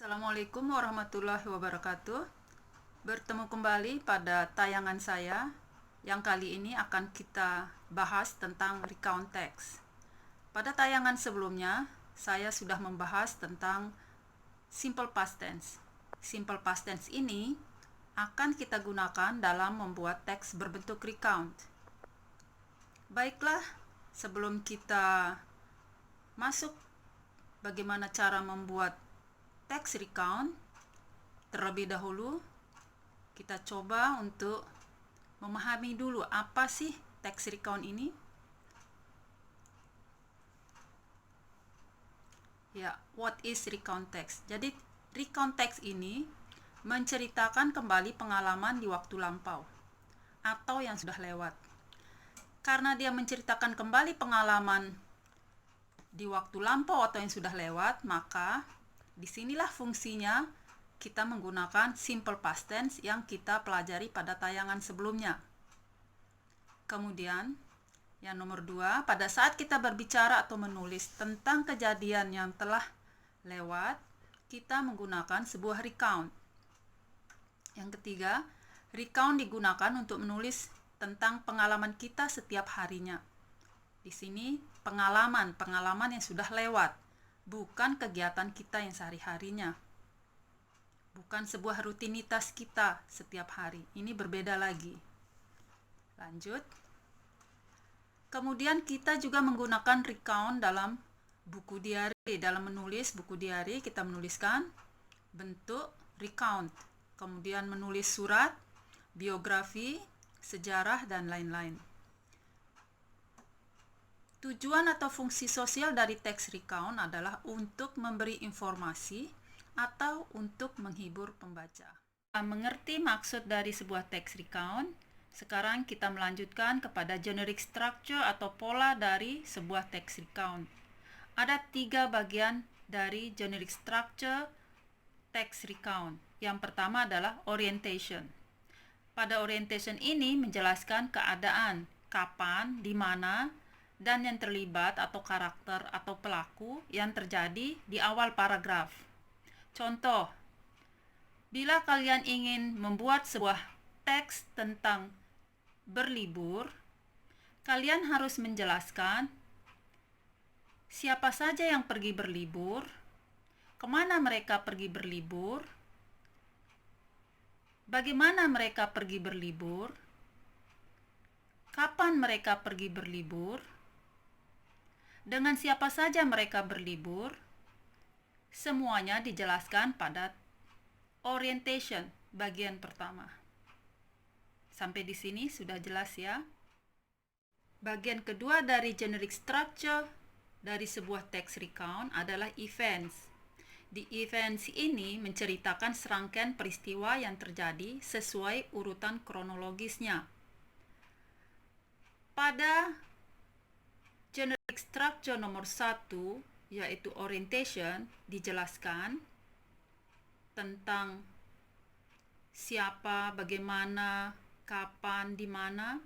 Assalamualaikum warahmatullahi wabarakatuh. Bertemu kembali pada tayangan saya yang kali ini akan kita bahas tentang recount text. Pada tayangan sebelumnya, saya sudah membahas tentang simple past tense. Simple past tense ini akan kita gunakan dalam membuat teks berbentuk recount. Baiklah, sebelum kita masuk bagaimana cara membuat teks recount, terlebih dahulu kita coba untuk memahami dulu apa sih teks recount ini. Ya, what is recount text? Jadi recount text ini menceritakan kembali pengalaman di waktu lampau atau yang sudah lewat. Karena dia menceritakan kembali pengalaman di waktu lampau atau yang sudah lewat, maka disinilah fungsinya kita menggunakan simple past tense yang kita pelajari pada tayangan sebelumnya. Kemudian, yang nomor 2, pada saat kita berbicara atau menulis tentang kejadian yang telah lewat, kita menggunakan sebuah recount. Yang ketiga, recount digunakan untuk menulis tentang pengalaman kita setiap harinya. Di sini pengalaman yang sudah lewat, bukan kegiatan kita yang sehari-harinya. Bukan sebuah rutinitas kita setiap hari. Ini berbeda lagi. Lanjut. Kemudian kita juga menggunakan recount dalam buku diary. Dalam menulis buku diary, kita menuliskan bentuk recount. Kemudian menulis surat, biografi, sejarah, dan lain-lain. Tujuan atau fungsi sosial dari teks recount adalah untuk memberi informasi atau untuk menghibur pembaca. Mengerti maksud dari sebuah teks recount, sekarang kita melanjutkan kepada generic structure atau pola dari sebuah teks recount. Ada 3 bagian dari generic structure teks recount. Yang pertama adalah orientation. Pada orientation ini menjelaskan keadaan, kapan, di mana, dan yang terlibat atau karakter atau pelaku yang terjadi di awal paragraf. Contoh, bila kalian ingin membuat sebuah teks tentang berlibur, kalian harus menjelaskan siapa saja yang pergi berlibur, kemana mereka pergi berlibur, bagaimana mereka pergi berlibur, kapan mereka pergi berlibur, dengan siapa saja mereka berlibur. Semuanya dijelaskan pada orientation bagian pertama. Sampai di sini sudah jelas ya. Bagian kedua dari generic structure dari sebuah teks recount adalah events. Di events ini menceritakan serangkaian peristiwa yang terjadi sesuai urutan kronologisnya. Pada generic structure nomor 1, yaitu orientation, dijelaskan tentang siapa, bagaimana, kapan, di mana.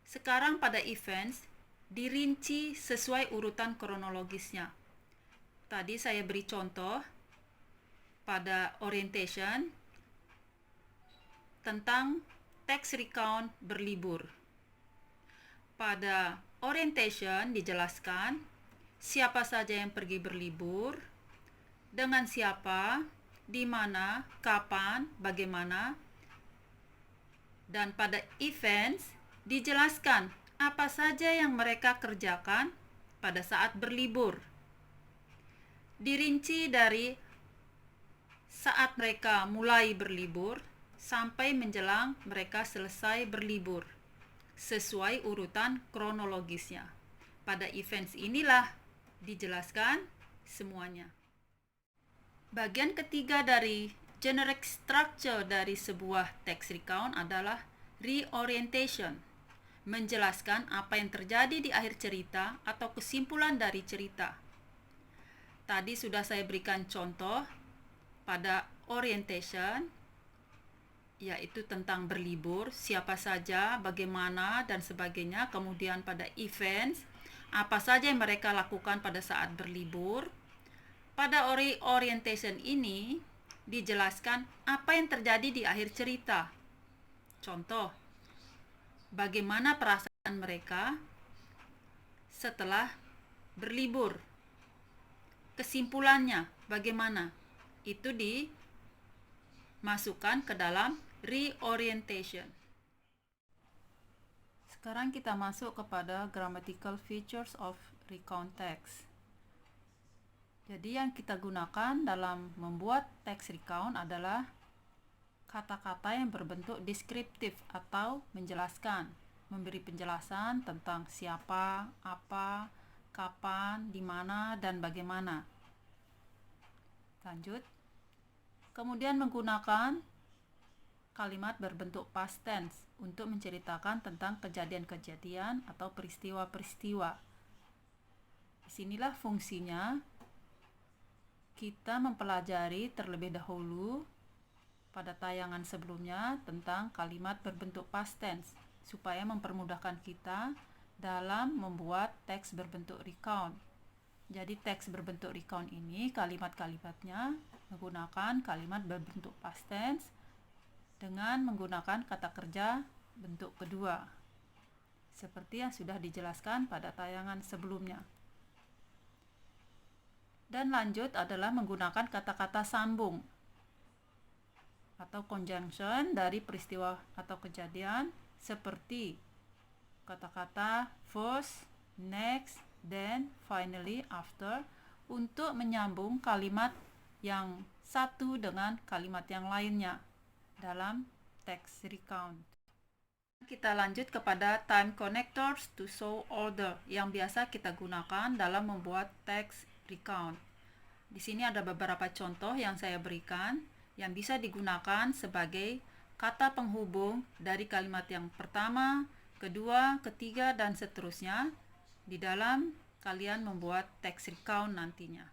Sekarang pada events dirinci sesuai urutan kronologisnya. Tadi saya beri contoh pada orientation tentang teks recount berlibur. Pada orientation dijelaskan siapa saja yang pergi berlibur, dengan siapa, di mana, kapan, bagaimana. Dan pada events dijelaskan apa saja yang mereka kerjakan pada saat berlibur. Dirinci dari saat mereka mulai berlibur sampai menjelang mereka selesai berlibur, sesuai urutan kronologisnya. Pada events inilah dijelaskan semuanya. Bagian ketiga dari generic structure dari sebuah teks recount adalah reorientation. Menjelaskan apa yang terjadi di akhir cerita atau kesimpulan dari cerita. Tadi sudah saya berikan contoh pada orientation, yaitu tentang berlibur, siapa saja, bagaimana, dan sebagainya. Kemudian pada events, apa saja yang mereka lakukan pada saat berlibur. Pada orientation ini dijelaskan apa yang terjadi di akhir cerita. Contoh, bagaimana perasaan mereka setelah berlibur. Kesimpulannya bagaimana? Itu dimasukkan ke dalam reorientation. Sekarang kita masuk kepada grammatical features of recount text. Jadi yang kita gunakan dalam membuat teks recount adalah kata-kata yang berbentuk deskriptif atau menjelaskan, memberi penjelasan tentang siapa, apa, kapan, di mana, dan bagaimana. Lanjut. Kemudian menggunakan kalimat berbentuk past tense untuk menceritakan tentang kejadian-kejadian atau peristiwa-peristiwa. Disinilah fungsinya kita mempelajari terlebih dahulu pada tayangan sebelumnya tentang kalimat berbentuk past tense supaya mempermudahkan kita dalam membuat teks berbentuk recount. Jadi teks berbentuk recount ini kalimat-kalimatnya menggunakan kalimat berbentuk past tense dengan menggunakan kata kerja bentuk kedua seperti yang sudah dijelaskan pada tayangan sebelumnya. Dan lanjut adalah menggunakan kata-kata sambung atau conjunction dari peristiwa atau kejadian seperti kata-kata first, next, then, finally, after untuk menyambung kalimat yang satu dengan kalimat yang lainnya dalam teks recount. Kita lanjut kepada time connectors to show order yang biasa kita gunakan dalam membuat teks recount. Di sini ada beberapa contoh yang saya berikan yang bisa digunakan sebagai kata penghubung dari kalimat yang pertama, kedua, ketiga, dan seterusnya di dalam kalian membuat teks recount nantinya.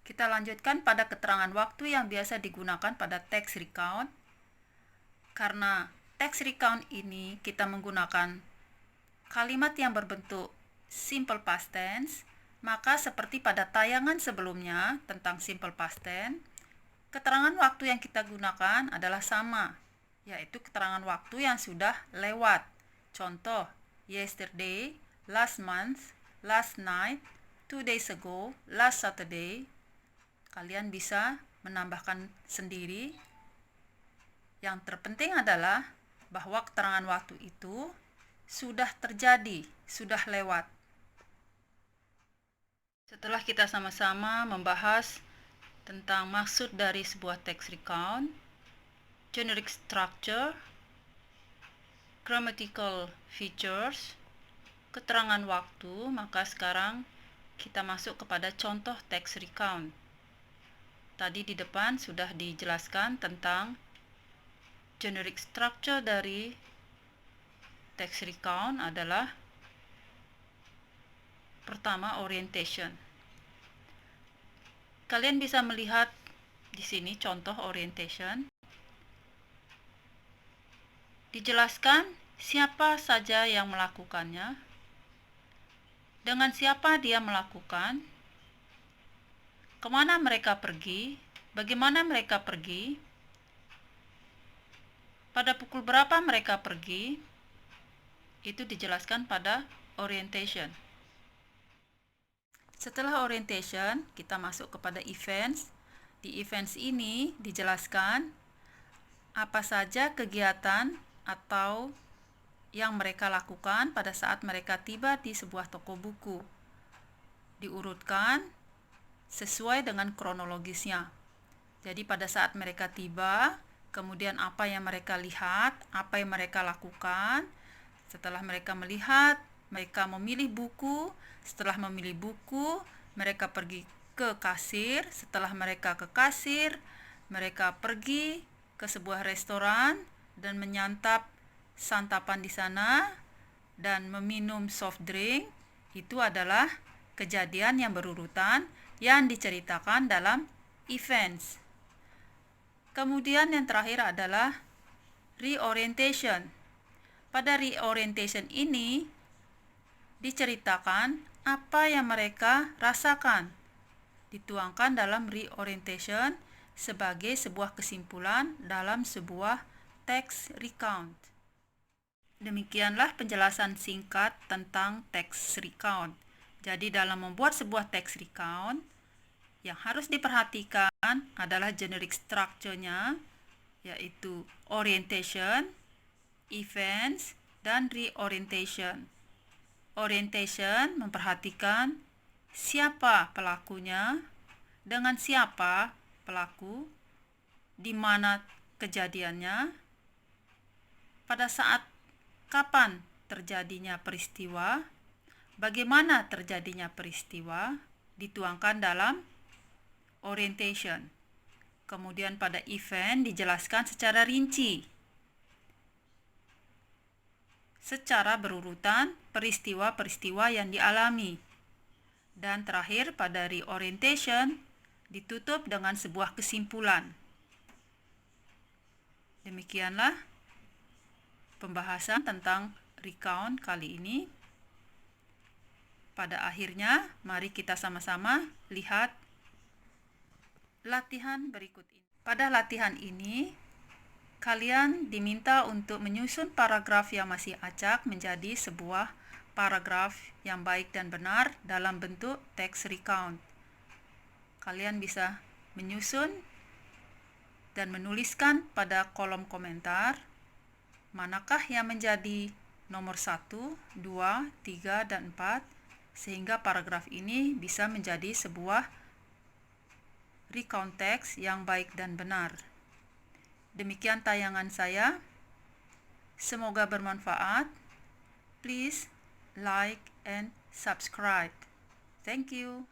Kita lanjutkan pada keterangan waktu yang biasa digunakan pada teks recount. Karena teks recount ini kita menggunakan kalimat yang berbentuk simple past tense, maka seperti pada tayangan sebelumnya tentang simple past tense, keterangan waktu yang kita gunakan adalah sama, yaitu keterangan waktu yang sudah lewat. Contoh, yesterday, last month, last night, 2 days ago, last Saturday. Kalian bisa menambahkan sendiri. Yang terpenting adalah bahwa keterangan waktu itu sudah terjadi, sudah lewat. Setelah kita sama-sama membahas tentang maksud dari sebuah teks recount, generic structure, grammatical features, keterangan waktu, maka sekarang kita masuk kepada contoh teks recount. Tadi di depan sudah dijelaskan tentang generic structure dari teks recount adalah pertama orientation. Kalian bisa melihat di sini contoh orientation. Dijelaskan siapa saja yang melakukannya, dengan siapa dia melakukan, kemana mereka pergi, bagaimana mereka pergi, pada pukul berapa mereka pergi, itu dijelaskan pada orientation. Setelah orientation, kita masuk kepada events. Di events ini dijelaskan apa saja kegiatan atau yang mereka lakukan pada saat mereka tiba di sebuah toko buku. Diurutkan sesuai dengan kronologisnya. Jadi pada saat mereka tiba, kemudian apa yang mereka lihat, apa yang mereka lakukan. Setelah mereka melihat, mereka memilih buku. Setelah memilih buku, mereka pergi ke kasir. Setelah mereka ke kasir, mereka pergi ke sebuah restoran dan menyantap santapan di sana dan meminum soft drink. Itu adalah kejadian yang berurutan yang diceritakan dalam events. Kemudian yang terakhir adalah reorientation. Pada reorientation ini diceritakan apa yang mereka rasakan dituangkan dalam reorientation sebagai sebuah kesimpulan dalam sebuah tax recount. Demikianlah penjelasan singkat tentang tax recount. Jadi dalam membuat sebuah tax recount, yang harus diperhatikan adalah generic structure-nya, yaitu orientation, events, dan reorientation. Orientation memperhatikan siapa pelakunya, dengan siapa pelaku, di mana kejadiannya, pada saat kapan terjadinya peristiwa, bagaimana terjadinya peristiwa, dituangkan dalam orientation. Kemudian pada event dijelaskan secara rinci, secara berurutan peristiwa-peristiwa yang dialami. Dan terakhir pada reorientation ditutup dengan sebuah kesimpulan. Demikianlah pembahasan tentang recount kali ini. Pada akhirnya, mari kita sama-sama lihat latihan berikut ini. Pada latihan ini, kalian diminta untuk menyusun paragraf yang masih acak menjadi sebuah paragraf yang baik dan benar dalam bentuk tax recount. Kalian bisa menyusun dan menuliskan pada kolom komentar manakah yang menjadi nomor 1, 2, 3, dan 4 sehingga paragraf ini bisa menjadi sebuah recount text yang baik dan benar. Demikian tayangan saya. Semoga bermanfaat. Please like and subscribe. Thank you.